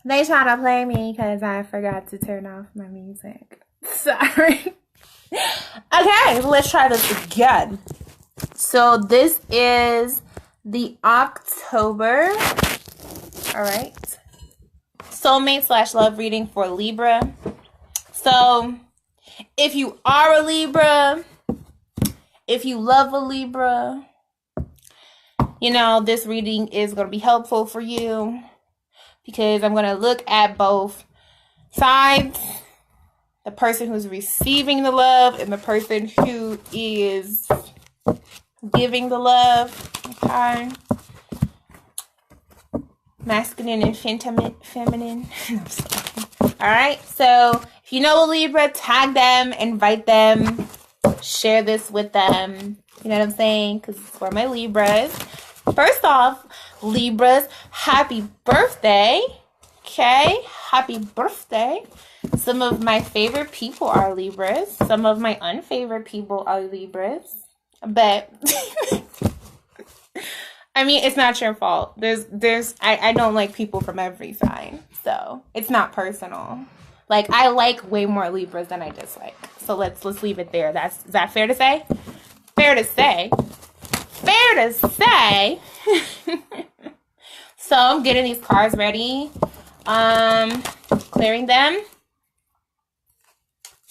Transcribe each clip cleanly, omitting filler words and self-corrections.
They try to play me because I forgot to turn off my music. Sorry. Okay, let's try this again. So this is the October, all right, soulmate / love reading for Libra. So if you are a Libra, if you love a Libra, you know, this reading is going to be helpful for you because I'm going to look at both sides, the person who's receiving the love and the person who is giving the love. Okay. Masculine and feminine. Alright, so if you know a Libra, tag them, invite them, share this with them. You know what I'm saying? Because it's for my Libras. First off, Libras, happy birthday. Okay, happy birthday. Some of my favorite people are Libras. Some of my unfavorite people are Libras. But I mean, it's not your fault. I don't like people from every sign, so it's not personal. Like, I like way more Libras than I dislike. So let's leave it there. Is that fair to say? Fair to say. Fair to say. So I'm getting these cards ready. Clearing them.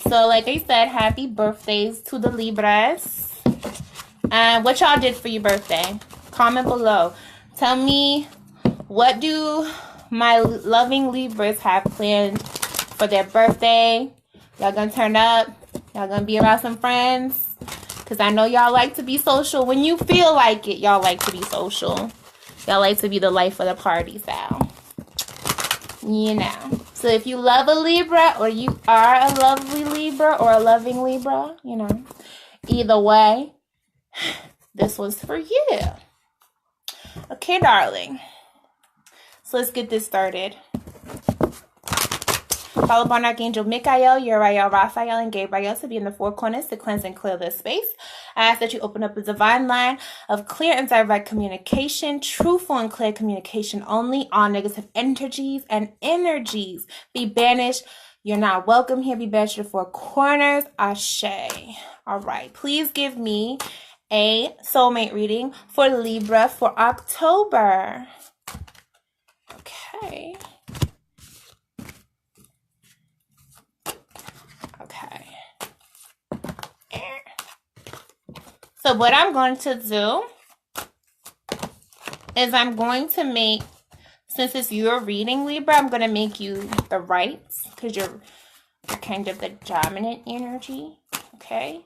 So like I said, happy birthdays to the Libras. What y'all did for your birthday? Comment below. Tell me, what do my loving Libras have planned for their birthday? Y'all gonna turn up? Y'all gonna be around some friends? Because I know y'all like to be social. When you feel like it, y'all like to be social. Y'all like to be the life of the party style. You know. So if you love a Libra, or you are a lovely Libra, or a loving Libra, you know, either way, this was for you. Okay, darling. So let's get this started. Follow upon Archangel Michael, Uriel, Raphael, and Gabriel to be in the four corners to cleanse and clear this space. I ask that you open up a divine line of clear and direct communication, truthful and clear communication only. All negative energies and energies be banished. You're not welcome here. Be banished to the four corners. Ashe. All right. Please give me a soulmate reading for Libra for October. Okay. Okay. So what I'm going to do is I'm going to make, since it's your reading, Libra, I'm going to make you the rights because you're kind of the dominant energy. Okay.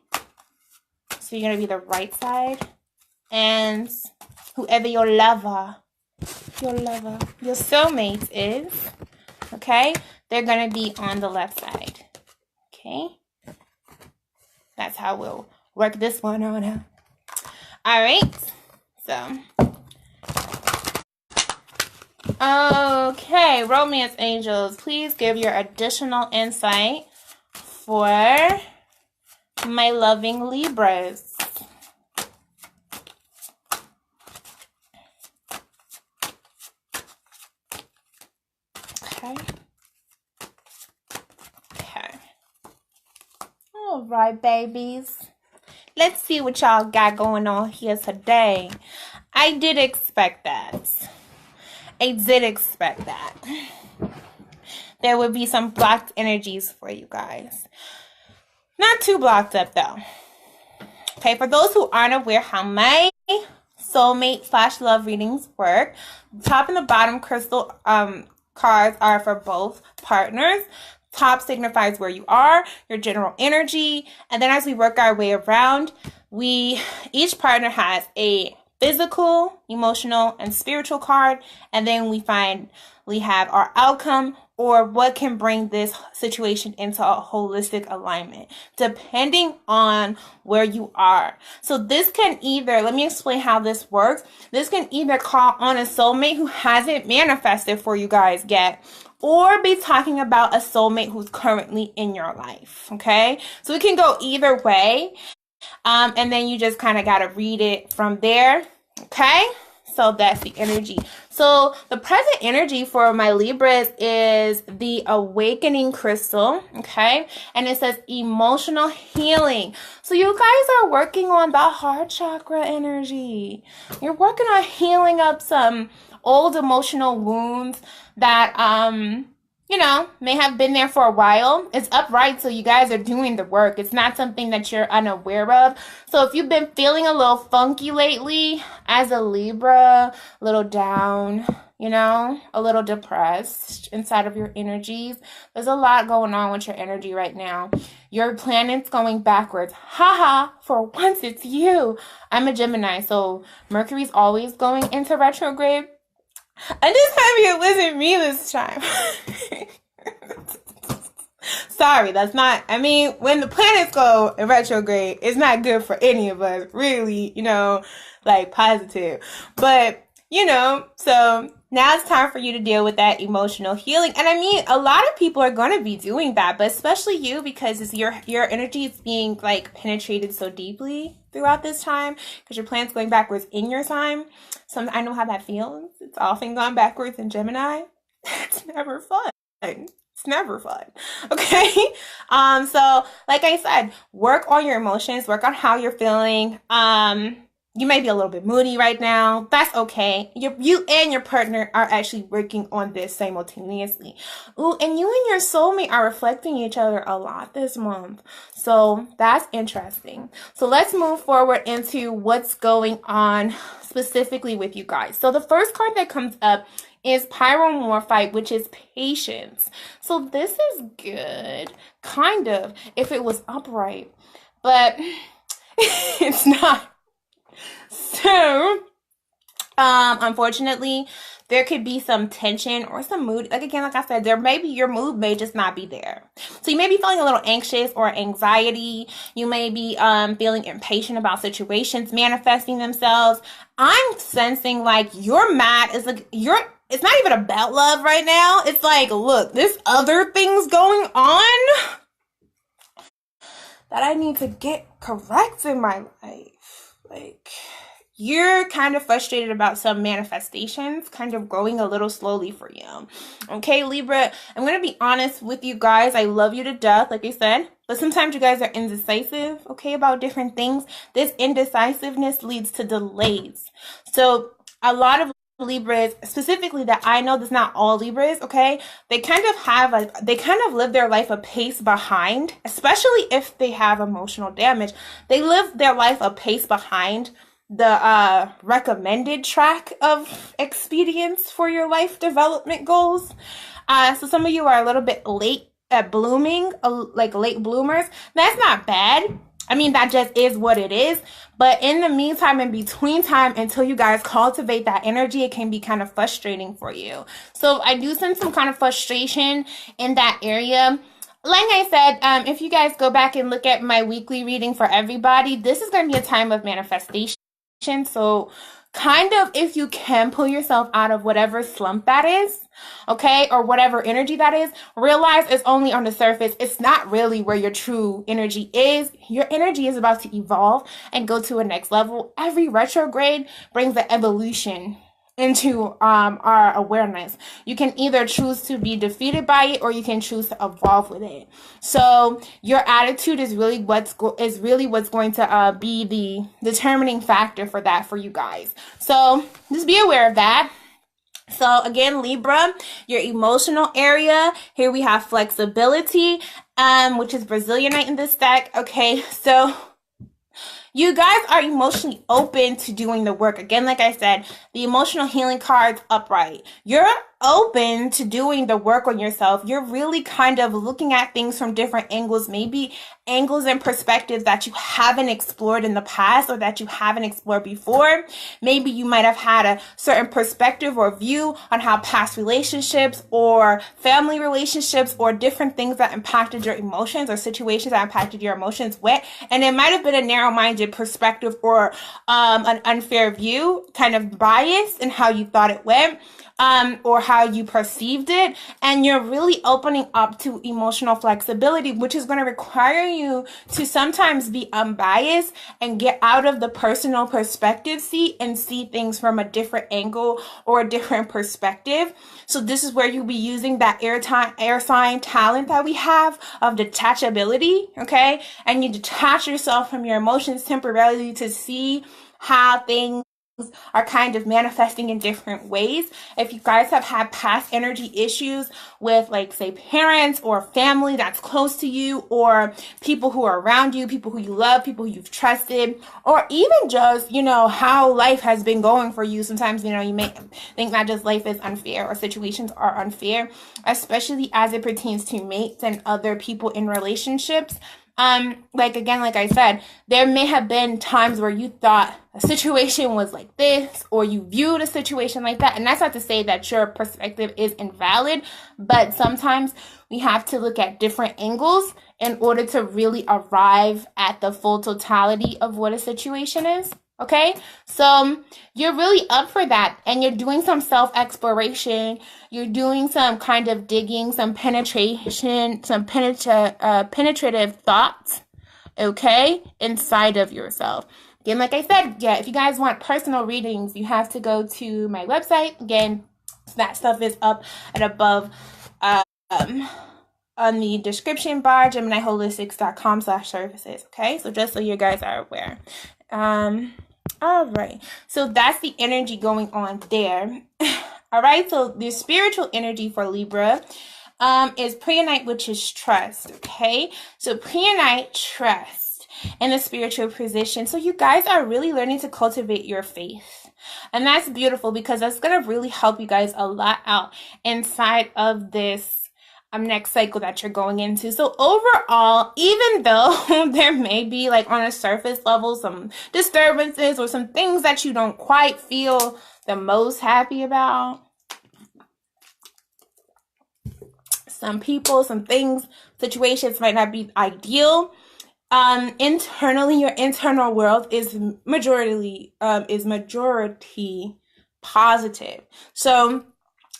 So you're going to be the right side. And whoever your soulmate is, okay, they're going to be on the left side. Okay. That's how we'll work this one on out. All right. So. Okay. Romance angels, please give your additional insight for my loving Libras. Okay. Okay. All right, babies. Let's see what y'all got going on here today. I did expect that. There would be some blocked energies for you guys. Not too blocked up though. Okay, for those who aren't aware how my soulmate / love readings work, the top and the bottom crystal cards are for both partners. Top signifies where you are, your general energy, and then as we work our way around, each partner has a physical, emotional, and spiritual card, and then we have our outcome, or what can bring this situation into a holistic alignment, depending on where you are. So this can either, let me explain how this works. This can either call on a soulmate who hasn't manifested for you guys yet, or be talking about a soulmate who's currently in your life, okay? So it can go either way, and then you just kind of got to read it from there, okay? So that's the energy. So the present energy for my Libras is the awakening crystal, okay? And it says emotional healing. So you guys are working on the heart chakra energy. You're working on healing up some old emotional wounds that, you know, may have been there for a while. It's upright, so you guys are doing the work. It's not something that you're unaware of. So if you've been feeling a little funky lately as a Libra, a little down, you know, a little depressed inside of your energies, there's a lot going on with your energy right now. Your planet's going backwards. Haha, for once it's you. I'm a Gemini, so Mercury's always going into retrograde. I'm just happy it wasn't me this time. Sorry, that's not, I mean, when the planets go in retrograde, it's not good for any of us, really, you know, like positive. But, you know, so now it's time for you to deal with that emotional healing. And I mean, a lot of people are going to be doing that, but especially you, because it's your energy is being like penetrated so deeply throughout this time, because your planet's going backwards in your sign. So I know how that feels. It's often gone backwards in Gemini. It's never fun. It's never fun. Okay. So like I said, work on your emotions, work on how you're feeling. You may be a little bit moody right now. That's okay. You and your partner are actually working on this simultaneously. Ooh, and you and your soulmate are reflecting each other a lot this month. So that's interesting. So let's move forward into what's going on specifically with you guys. So the first card that comes up is Pyromorphite, which is patience. So this is good, kind of, if it was upright, but it's not. So, unfortunately, there could be some tension or some mood. Like, again, like I said, your mood may just not be there. So you may be feeling a little anxious or anxiety. You may be feeling impatient about situations manifesting themselves. I'm sensing like you're mad. It's like it's not even about love right now. It's like, look, there's other things going on that I need to get correct in my life. Like, you're kind of frustrated about some manifestations kind of growing a little slowly for you. Okay, Libra, I'm going to be honest with you guys. I love you to death, like I said. But sometimes you guys are indecisive, okay, about different things. This indecisiveness leads to delays. So a lot of Libras, specifically that I know, that's not all Libras, okay, they kind of live their life a pace behind, especially if they have emotional damage. They live their life a pace behind the recommended track of expedience for your life development goals. So some of you are a little bit late at blooming, like late bloomers. That's not bad. I mean, that just is what it is. But in the meantime, in between time, until you guys cultivate that energy, it can be kind of frustrating for you. So I do sense some kind of frustration in that area. Like I said, if you guys go back and look at my weekly reading for everybody, this is going to be a time of manifestation. So kind of, if you can pull yourself out of whatever slump that is, okay, or whatever energy that is, realize it's only on the surface. It's not really where your true energy is. Your energy is about to evolve and go to a next level. Every retrograde brings an evolution into our awareness. You can either choose to be defeated by it, or you can choose to evolve with it. So your attitude is really what's going to be the determining factor for that for you guys. So just be aware of that. So again, Libra, your emotional area. Here we have flexibility, which is Brazilianite in this deck. Okay, so you guys are emotionally open to doing the work. Again, like I said, the emotional healing card's upright. You're open to doing the work on yourself. You're really kind of looking at things from different angles, maybe angles and perspectives that you haven't explored in the past or that you haven't explored before. Maybe you might have had a certain perspective or view on how past relationships or family relationships or different things that impacted your emotions or situations that impacted your emotions went. And it might have been a narrow-minded perspective or an unfair view, kind of bias in how you thought it went. Or how you perceived it, and you're really opening up to emotional flexibility, which is going to require you to sometimes be unbiased and get out of the personal perspective seat and see things from a different angle or a different perspective. So this is where you'll be using that air sign talent that we have of detachability, okay? And you detach yourself from your emotions temporarily to see how things are kind of manifesting in different ways. If you guys have had past energy issues with, like, say, parents or family that's close to you, or people who are around you, people who you love, people who you've trusted, or even just, you know, how life has been going for you. Sometimes, you know, you may think that just life is unfair or situations are unfair, especially as it pertains to mates and other people in relationships. Like I said, there may have been times where you thought a situation was like this, or you viewed a situation like that. And that's not to say that your perspective is invalid, but sometimes we have to look at different angles in order to really arrive at the full totality of what a situation is. Okay, so you're really up for that, and you're doing some self-exploration. You're doing some kind of digging, some penetration, some penetrative thoughts, okay, inside of yourself. Again, like I said, yeah, if you guys want personal readings, you have to go to my website. Again, that stuff is up and above on the description bar, GemineHolistics.com/services, okay? So just so you guys are aware. All right, so that's the energy going on there. All right, so the spiritual energy for Libra is Priyanite, which is trust, okay? So Priyanite, trust, in the spiritual position. So you guys are really learning to cultivate your faith. And that's beautiful, because that's going to really help you guys a lot out inside of this next cycle that you're going into. So overall, even though there may be, like, on a surface level, some disturbances or some things that you don't quite feel the most happy about, some people, some things, situations might not be ideal. Internally, your internal world is majority positive. So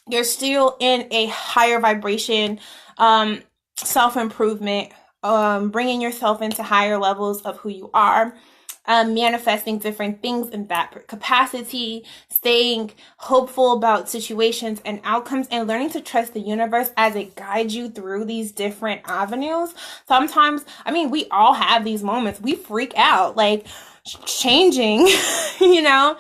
you're still in a higher vibration, self-improvement, bringing yourself into higher levels of who you are, manifesting different things in that capacity, staying hopeful about situations and outcomes, and learning to trust the universe as it guides you through these different avenues. Sometimes, I mean, we all have these moments. We freak out, like, changing, you know?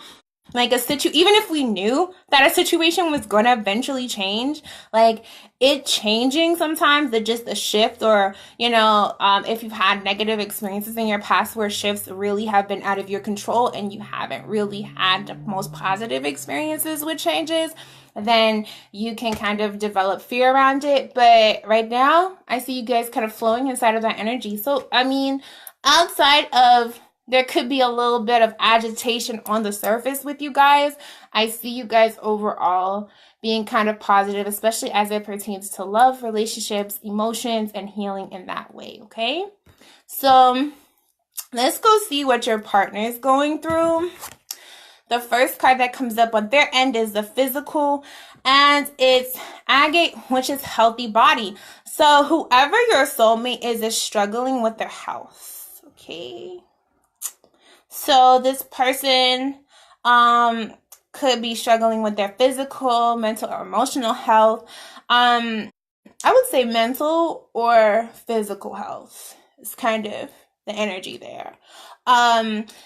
Like even if we knew that a situation was going to eventually change, like, it changing sometimes, just a shift, or, you know, if you've had negative experiences in your past where shifts really have been out of your control and you haven't really had the most positive experiences with changes, then you can kind of develop fear around it. But right now, I see you guys kind of flowing inside of that energy. So, I mean, outside of, there could be a little bit of agitation on the surface with you guys, I see you guys overall being kind of positive, especially as it pertains to love, relationships, emotions, and healing in that way, okay? So let's go see what your partner is going through. The first card that comes up on their end is the physical, and it's agate, which is healthy body. So whoever your soulmate is struggling with their health, okay? So this person could be struggling with their physical, mental, or emotional health. I would say mental or physical health is kind of the energy there.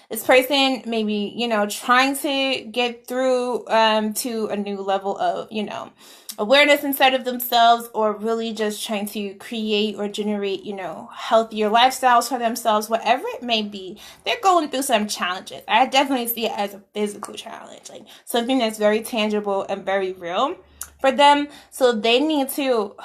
This person maybe, you know, trying to get through to a new level of, you know, awareness inside of themselves, or really just trying to create or generate, you know, healthier lifestyles for themselves, whatever it may be. They're going through some challenges. I definitely see it as a physical challenge, like something that's very tangible and very real for them. So they need to,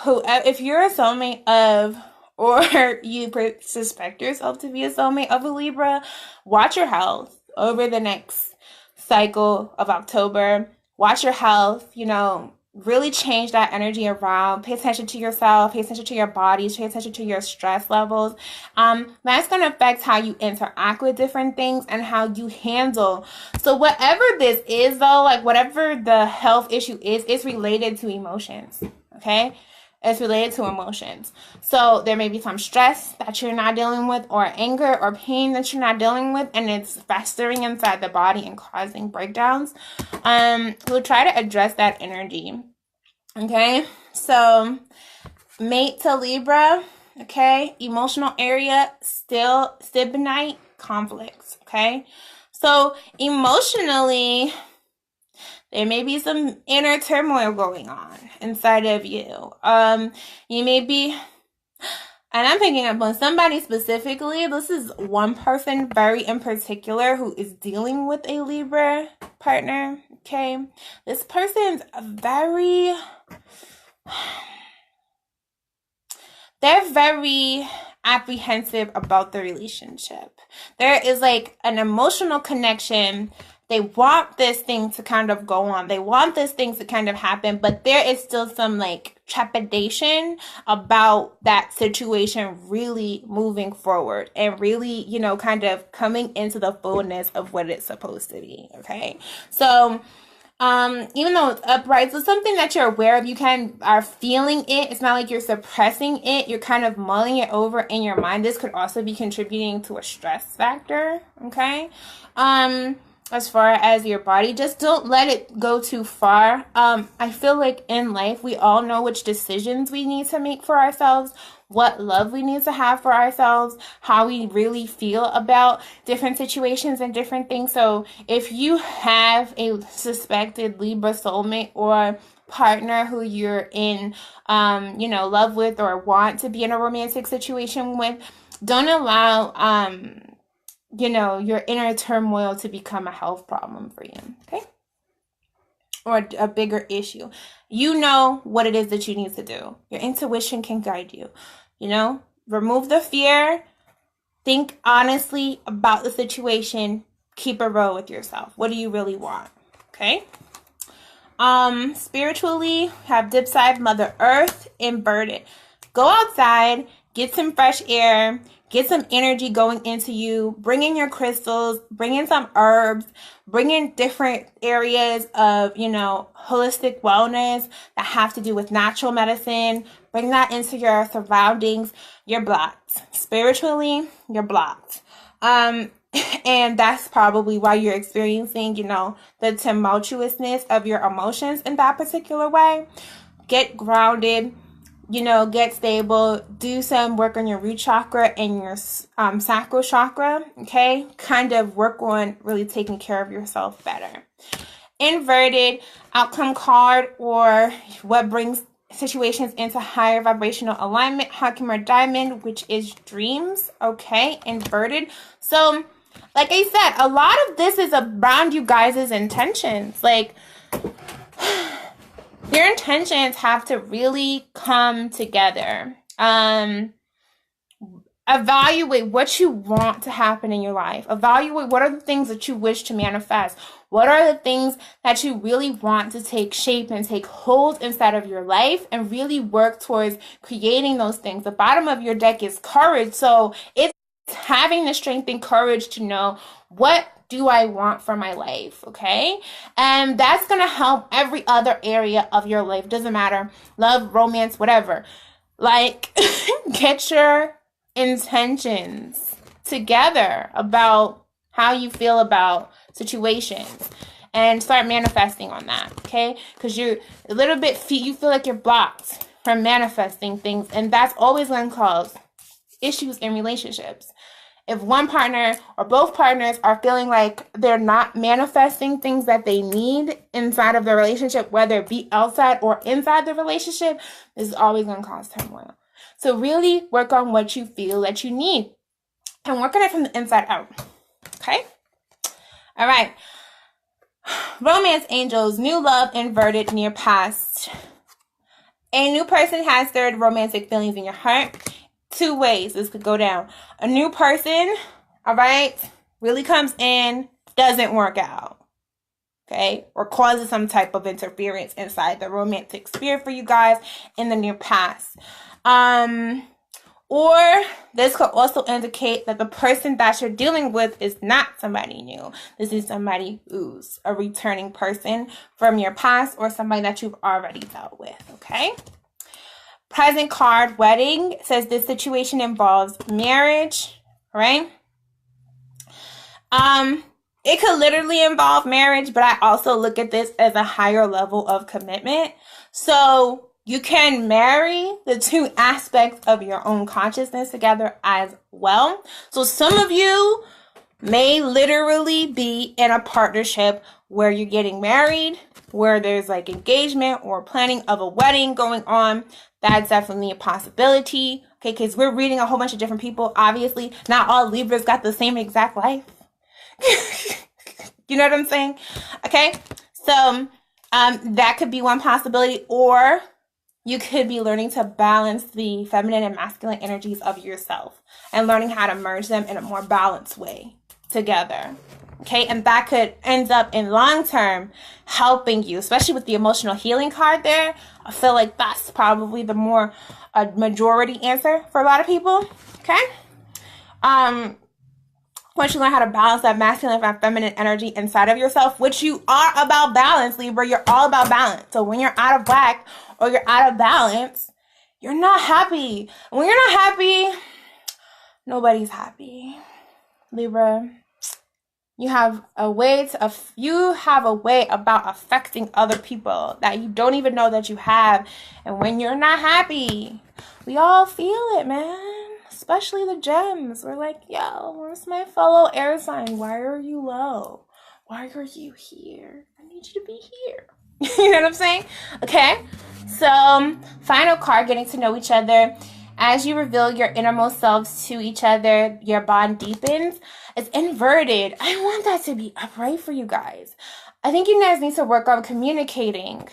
if you're a soulmate of, or you suspect yourself to be a soulmate of a Libra, watch your health over the next cycle of October. Watch your health, you know, really change that energy around. Pay attention to yourself, pay attention to your bodies, pay attention to your stress levels. That's going to affect how you interact with different things and how you handle. So whatever this is though, like whatever the health issue is, it's related to emotions, okay? It's related to emotions. So there may be some stress that you're not dealing with, or anger or pain that you're not dealing with, and it's festering inside the body and causing breakdowns. We'll try to address that energy. Okay, so mate to Libra, okay, emotional area, still Gemineye conflicts, okay? So emotionally, there may be some inner turmoil going on inside of you. You may be, and I'm picking up on somebody specifically. This is one person very in particular who is dealing with a Libra partner, okay? This person's they're very apprehensive about the relationship. There is like an emotional connection. They want this thing to kind of go on. They want this thing to kind of happen, but there is still some like trepidation about that situation really moving forward and really, you know, kind of coming into the fullness of what it's supposed to be. Okay. So, even though it's upright, so something that you're aware of, you are feeling it. It's not like you're suppressing it. You're kind of mulling it over in your mind. This could also be contributing to a stress factor. Okay. As far as your body, just don't let it go too far. I feel like in life, we all know which decisions we need to make for ourselves, what love we need to have for ourselves, how we really feel about different situations and different things. So if you have a suspected Libra soulmate or partner who you're in, love with or want to be in a romantic situation with, don't allow, your inner turmoil to become a health problem for you, okay? Or a bigger issue. You know what it is that you need to do. Your intuition can guide you. Remove the fear. Think honestly about the situation. Keep it real with yourself. What do you really want? Okay? Spiritually, have dip side, Mother Earth, inverted. Go outside, get some fresh air, get some energy going into you, bring in your crystals, bring in some herbs, bring in different areas of, holistic wellness that have to do with natural medicine. Bring that into your surroundings. You're blocked. Spiritually, you're blocked. And that's probably why you're experiencing, the tumultuousness of your emotions in that particular way. Get grounded. Get stable, do some work on your root chakra and your sacral chakra, okay? Kind of work on really taking care of yourself better. Inverted, outcome card, or what brings situations into higher vibrational alignment, Hakimar Diamond, which is dreams, okay? Inverted. So, like I said, a lot of this is around you guys' intentions. Like, your intentions have to really come together. Evaluate what you want to happen in your life. Evaluate what are the things that you wish to manifest. What are the things that you really want to take shape and take hold inside of your life and really work towards creating those things. The bottom of your deck is courage. So it's having the strength and courage to know what do I want for my life, okay? And that's going to help every other area of your life. Doesn't matter. Love, romance, whatever. Like, get your intentions together about how you feel about situations and start manifesting on that, okay? Because you're a little bit, you feel like you're blocked from manifesting things, and that's always going to cause issues in relationships. If one partner or both partners are feeling like they're not manifesting things that they need inside of the relationship, whether it be outside or inside the relationship, this is always going to cause turmoil. So really work on what you feel that you need and work on it from the inside out. Okay? All right. Romance angels, new love inverted near past. A new person has stirred romantic feelings in your heart. Two ways this could go down. A new person, all right, really comes in, doesn't work out. okay, or causes some type of interference inside the romantic sphere for you guys in the near past. Or this could also indicate that the person that you're dealing with is not somebody new. This is somebody who's a returning person from your past or somebody that you've already dealt with, okay? Present card, wedding, says this situation involves marriage, right? It could literally involve marriage, but I also look at this as a higher level of commitment. So you can marry the two aspects of your own consciousness together as well. So some of you may literally be in a partnership where you're getting married, where there's like engagement or planning of a wedding going on. That's definitely a possibility. Okay, because we're reading a whole bunch of different people. Obviously, not all Libras got the same exact life. You know what I'm saying? Okay, so that could be one possibility. Or you could be learning to balance the feminine and masculine energies of yourself and learning how to merge them in a more balanced way together. Okay, and that could end up in long term helping you, especially with the emotional healing card there. I feel like that's probably the more majority answer for a lot of people. Okay, once you learn how to balance that masculine and feminine energy inside of yourself, which you are about balance, Libra, you're all about balance. So when you're out of whack or you're out of balance, you're not happy. When you're not happy, nobody's happy, Libra. You have a way about affecting other people that you don't even know that you have. And when you're not happy, we all feel it, man. Especially the gems. We're like, yo, where's my fellow air sign? Why are you low? Why are you here? I need you to be here. You know what I'm saying? Okay. So, final card, getting to know each other. As you reveal your innermost selves to each other, your bond deepens. It's inverted. I want that to be upright for you guys. I think you guys need to work on communicating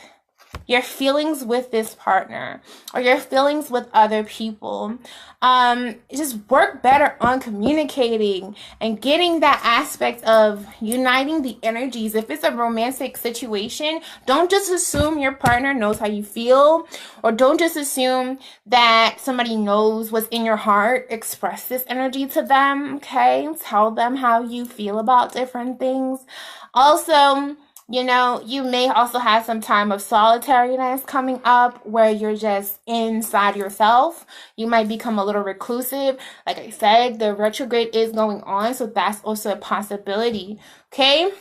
your feelings with this partner or your feelings with other people. Just work better on communicating and getting that aspect of uniting the energies. If it's a romantic situation, don't just assume your partner knows how you feel, or don't just assume that somebody knows what's in your heart. Express this energy to them, okay? Tell them how you feel about different things. Also, you know, you may also have some time of solitariness coming up where you're just inside yourself. You might become a little reclusive. Like I said, the retrograde is going on, so that's also a possibility. Okay?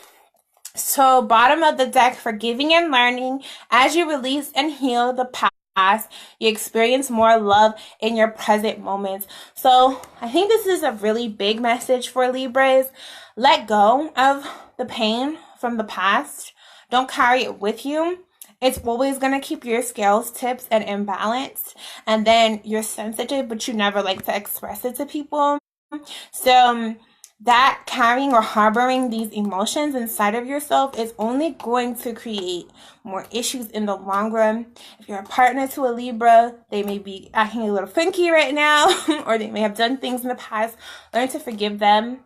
So, bottom of the deck, forgiving and learning. As you release and heal the past, you experience more love in your present moments. So, I think this is a really big message for Libras. Let go of the pain from the past. Don't carry it with you. It's always going to keep your scales tipped and imbalanced. And then you're sensitive, but you never like to express it to people. So that carrying or harboring these emotions inside of yourself is only going to create more issues in the long run. If you're a partner to a Libra, they may be acting a little funky right now, or they may have done things in the past. Learn to forgive them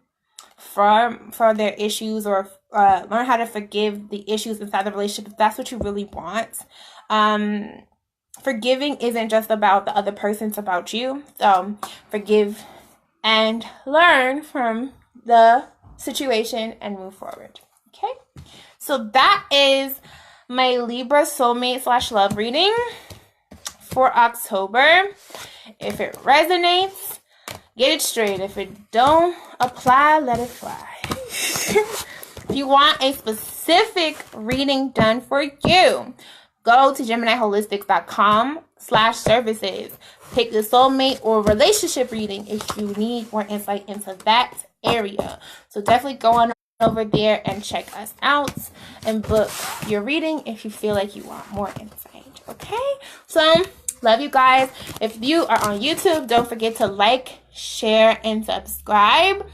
for their issues, or learn how to forgive the issues inside the relationship if that's what you really want. Forgiving isn't just about the other person, it's about you. So forgive and learn from the situation and move forward. Okay, so that is my Libra soulmate / love reading for October. If it resonates, get it straight. If it don't apply, let it fly. If you want a specific reading done for you, go to GeminiHolistics.com/services. Pick the soulmate or relationship reading if you need more insight into that area. So definitely go on over there and check us out and book your reading if you feel like you want more insight. Okay? So, love you guys. If you are on YouTube, don't forget to like, share, and subscribe.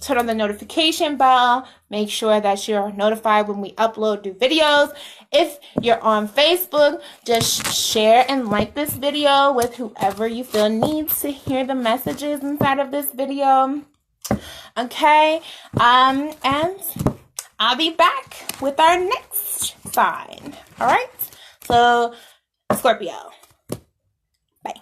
Turn on the notification bell. Make sure that you're notified when we upload new videos. If you're on Facebook, just share and like this video with whoever you feel needs to hear the messages inside of this video. Okay? And I'll be back with our next sign. All right? So, Scorpio. Bye.